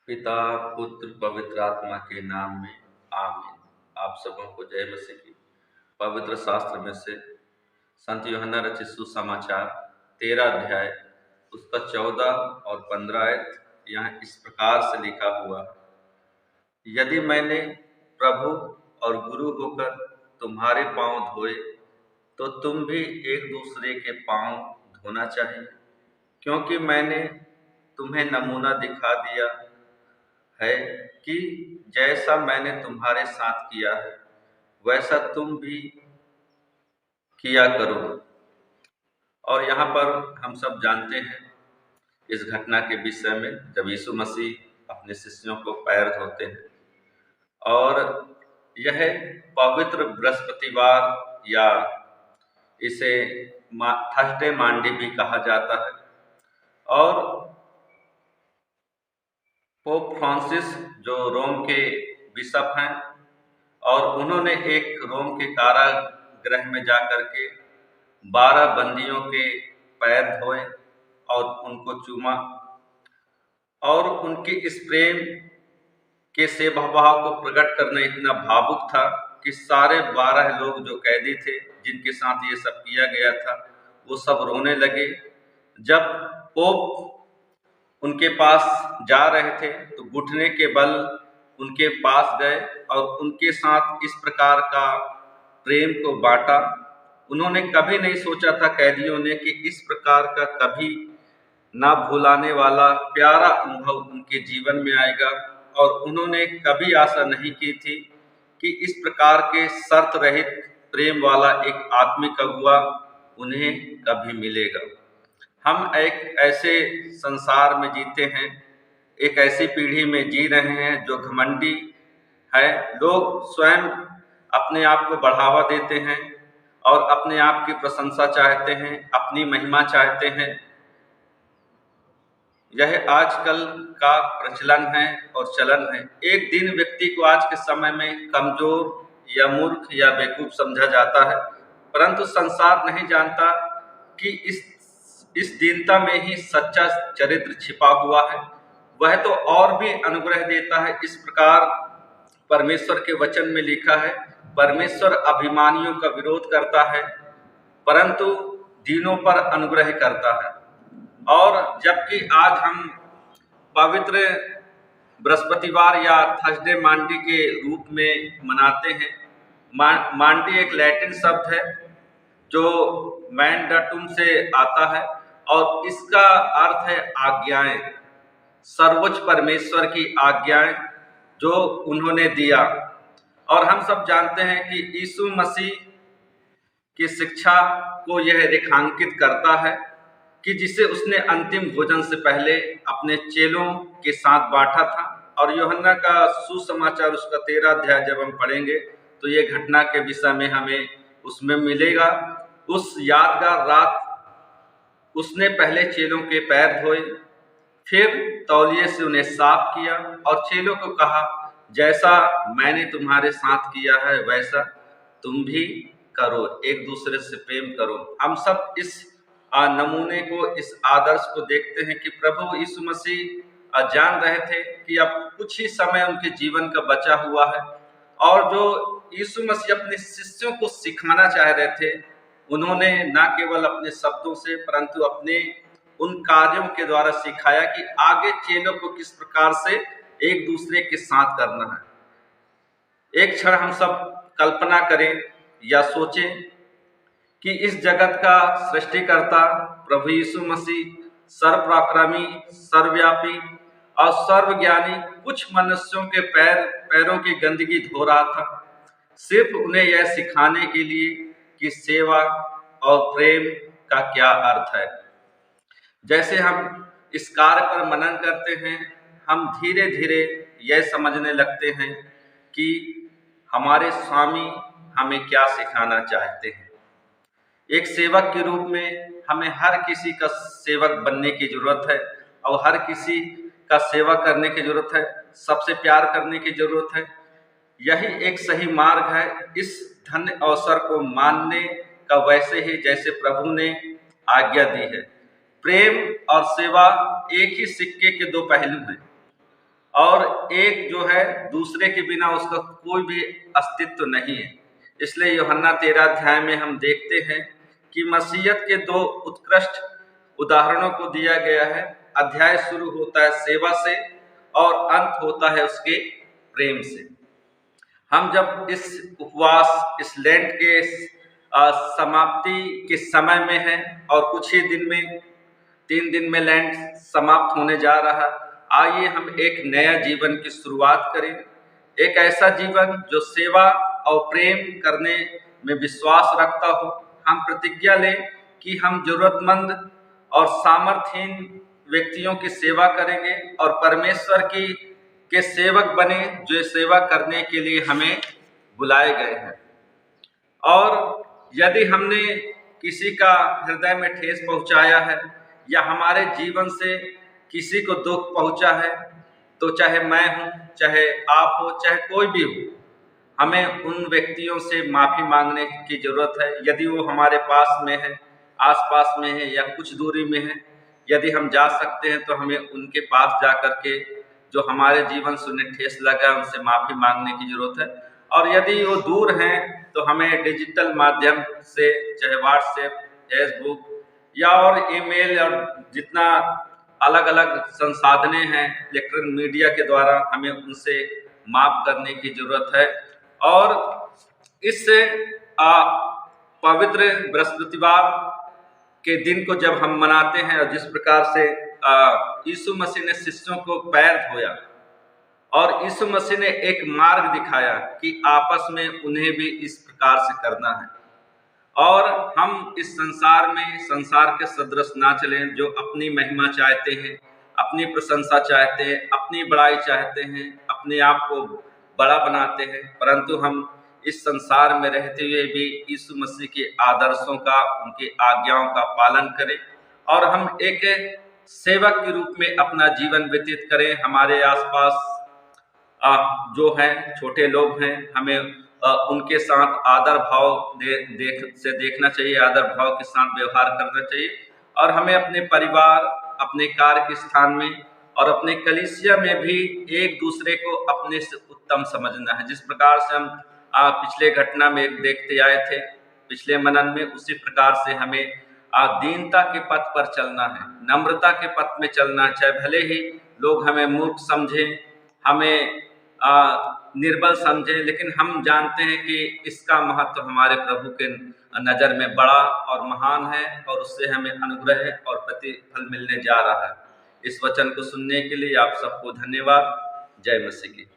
पिता पुत्र पवित्र आत्मा के नाम में आमीन। आप सबों को जय मसीह की। पवित्र शास्त्र में से संत यूहन्ना रचित सुसमाचार 13 अध्याय उसका 14 और 15 आयत यहाँ इस प्रकार से लिखा हुआ है। यदि मैंने प्रभु और गुरु होकर तुम्हारे पांव धोए तो तुम भी एक दूसरे के पांव धोना चाहिए, क्योंकि मैंने तुम्हें नमूना दिखा दिया है कि जैसा मैंने तुम्हारे साथ किया है वैसा तुम भी किया करो। और यहाँ पर हम सब जानते हैं इस घटना के विषय में, जब यीशु मसीह अपने शिष्यों को पैर धोते हैं, और यह पवित्र बृहस्पतिवार या इसे थर्सडे मांडी भी कहा जाता है। और पोप फ्रांसिस जो रोम के बिशप हैं, और उन्होंने एक रोम के कारागृह में जाकर के 12 बंदियों के पैर धोए और उनको चूमा, और उनके इस प्रेम के सेवा भाव को प्रकट करना इतना भावुक था कि सारे 12 लोग जो कैदी थे जिनके साथ ये सब किया गया था वो सब रोने लगे। जब पोप उनके पास जा रहे थे तो घुटने के बल उनके पास गए और उनके साथ इस प्रकार का प्रेम को बांटा। उन्होंने कभी नहीं सोचा था कैदियों ने कि इस प्रकार का कभी ना भुलाने वाला प्यारा अनुभव उनके जीवन में आएगा, और उन्होंने कभी आशा नहीं की थी कि इस प्रकार के शर्त रहित प्रेम वाला एक आत्मिक अगुआ उन्हें कभी मिलेगा। हम एक ऐसे संसार में जीते हैं, एक ऐसी पीढ़ी में जी रहे हैं जो घमंडी है। लोग स्वयं अपने आप को बढ़ावा देते हैं और अपने आप की प्रशंसा चाहते हैं, अपनी महिमा चाहते हैं। यह आजकल का प्रचलन है और चलन है। एक दिन व्यक्ति को आज के समय में कमजोर या मूर्ख या बेवकूफ समझा जाता है, परंतु संसार नहीं जानता कि इस दीनता में ही सच्चा चरित्र छिपा हुआ है। वह तो और भी अनुग्रह देता है। इस प्रकार परमेश्वर के वचन में लिखा है, परमेश्वर अभिमानियों का विरोध करता है परंतु दीनों पर अनुग्रह करता है। और जबकि आज हम पवित्र बृहस्पतिवार या थर्सडे मांडी के रूप में मनाते हैं। मांडी एक लैटिन शब्द है जो मैंडाटुम से आता है और इसका अर्थ है आज्ञाएं, सर्वोच्च परमेश्वर की आज्ञाएं जो उन्होंने दिया। और हम सब जानते हैं कि यीशु मसीह की शिक्षा को यह रेखांकित करता है कि जिसे उसने अंतिम भोजन से पहले अपने चेलों के साथ बांटा था। और यूहन्ना का सुसमाचार उसका 13 अध्याय जब हम पढ़ेंगे तो ये घटना के विषय में हमें उसमें मिलेगा। उस यादगार रात उसने पहले चेलों के पैर धोए, फिर तौलिए से उन्हें साफ किया और चेलों को कहा, जैसा मैंने तुम्हारे साथ किया है वैसा तुम भी करो, एक दूसरे से प्रेम करो। हम सब इस नमूने को, इस आदर्श को देखते हैं कि प्रभु यीशु मसीह जान रहे थे कि अब कुछ ही समय उनके जीवन का बचा हुआ है, और जो यीशु मसीह अपने शिष्यों को सिखाना चाह रहे थे उन्होंने न केवल अपने शब्दों से परंतु अपने उन कार्यों के द्वारा सिखाया कि आगे चेलों को किस प्रकार से एक दूसरे के साथ करना है। एक क्षण हम सब कल्पना करें या सोचें कि इस जगत का सृष्टिकर्ता प्रभु यीशु मसीह सर्वपराक्रमी, सर्वव्यापी और सर्वज्ञानी कुछ मनुष्यों के पैरों की गंदगी धो रहा था, सिर्फ उन्हें यह सिखाने के लिए कि सेवा और प्रेम का क्या अर्थ है। जैसे हम इस कार्य पर मनन करते हैं, हम धीरे धीरे यह समझने लगते हैं कि हमारे स्वामी हमें क्या सिखाना चाहते हैं। एक सेवक के रूप में हमें हर किसी का सेवक बनने की जरूरत है और हर किसी का सेवा करने की जरूरत है, सबसे प्यार करने की जरूरत है। यही एक सही मार्ग है इस धन्य अवसर को मानने का, वैसे ही जैसे प्रभु ने आज्ञा दी है। प्रेम और सेवा एक ही सिक्के के दो पहलू हैं और एक जो है दूसरे के बिना उसका कोई भी अस्तित्व नहीं है। इसलिए यूहन्ना 13 अध्याय में हम देखते हैं कि मसीहत के दो उत्कृष्ट उदाहरणों को दिया गया है। अध्याय शुरू होता है सेवा से और अंत होता है उसके प्रेम से। हम जब इस उपवास, इस लेंट के समाप्ति के समय में हैं और कुछ ही दिन में 3 दिन में लेंट समाप्त होने जा रहा है, आइए हम एक नया जीवन की शुरुआत करें। एक ऐसा जीवन जो सेवा और प्रेम करने में विश्वास रखता हो। हम प्रतिज्ञा लें कि हम जरूरतमंद और सामर्थ्यहीन व्यक्तियों की सेवा करेंगे और परमेश्वर के सेवक बने जो सेवा करने के लिए हमें बुलाए गए हैं। और यदि हमने किसी का हृदय में ठेस पहुंचाया है या हमारे जीवन से किसी को दुख पहुंचा है, तो चाहे मैं हूं, चाहे आप हो, चाहे कोई भी हो, हमें उन व्यक्तियों से माफ़ी मांगने की ज़रूरत है। यदि वो हमारे पास में है, आसपास में है या कुछ दूरी में है, यदि हम जा सकते हैं तो हमें उनके पास जा कर के जो हमारे जीवन से उन्हें ठेस लगा उनसे माफ़ी मांगने की ज़रूरत है। और यदि वो दूर हैं तो हमें डिजिटल माध्यम से, चाहे व्हाट्सएप, फेसबुक या और ईमेल और जितना अलग अलग संसाधने हैं इलेक्ट्रॉनिक मीडिया के द्वारा, हमें उनसे माफ़ करने की ज़रूरत है। और इस पवित्र बृहस्पतिवार के दिन को जब हम मनाते हैं और जिस प्रकार से यीशु मसीह ने शिष्यों को पैर धोया और यीशु मसीह ने एक मार्ग दिखाया कि आपस में उन्हें भी इस प्रकार से करना है। और हम इस संसार में संसार के सदृश ना चलें जो अपनी महिमा चाहते हैं, अपनी प्रशंसा चाहते हैं, अपनी बड़ाई चाहते हैं, अपने आप को बड़ा बनाते हैं, परंतु हम इस संसार में रहते हुए भी यीशु मसीह के आदर्शों का, उनके आज्ञाओं का पालन करें और हम एक सेवक के रूप में अपना जीवन व्यतीत करें। हमारे आसपास जो हैं छोटे लोग हैं, हमें उनके साथ आदर भाव देखना चाहिए, आदर भाव के साथ व्यवहार करना चाहिए। और हमें अपने परिवार, अपने कार्य के स्थान में और अपने कलीसिया में भी एक दूसरे को अपने से उत्तम समझना है। जिस प्रकार से हम पिछले घटना में देखते आए थे, पिछले मनन में, उसी प्रकार से हमें दीनता के पथ पर चलना है, नम्रता के पथ में चलना है। चाहे भले ही लोग हमें मूर्ख समझें, हमें निर्बल समझें, लेकिन हम जानते हैं कि इसका महत्व हमारे प्रभु के नज़र में बड़ा और महान है और उससे हमें अनुग्रह और प्रतिफल मिलने जा रहा है। इस वचन को सुनने के लिए आप सबको धन्यवाद। जय मसीह की।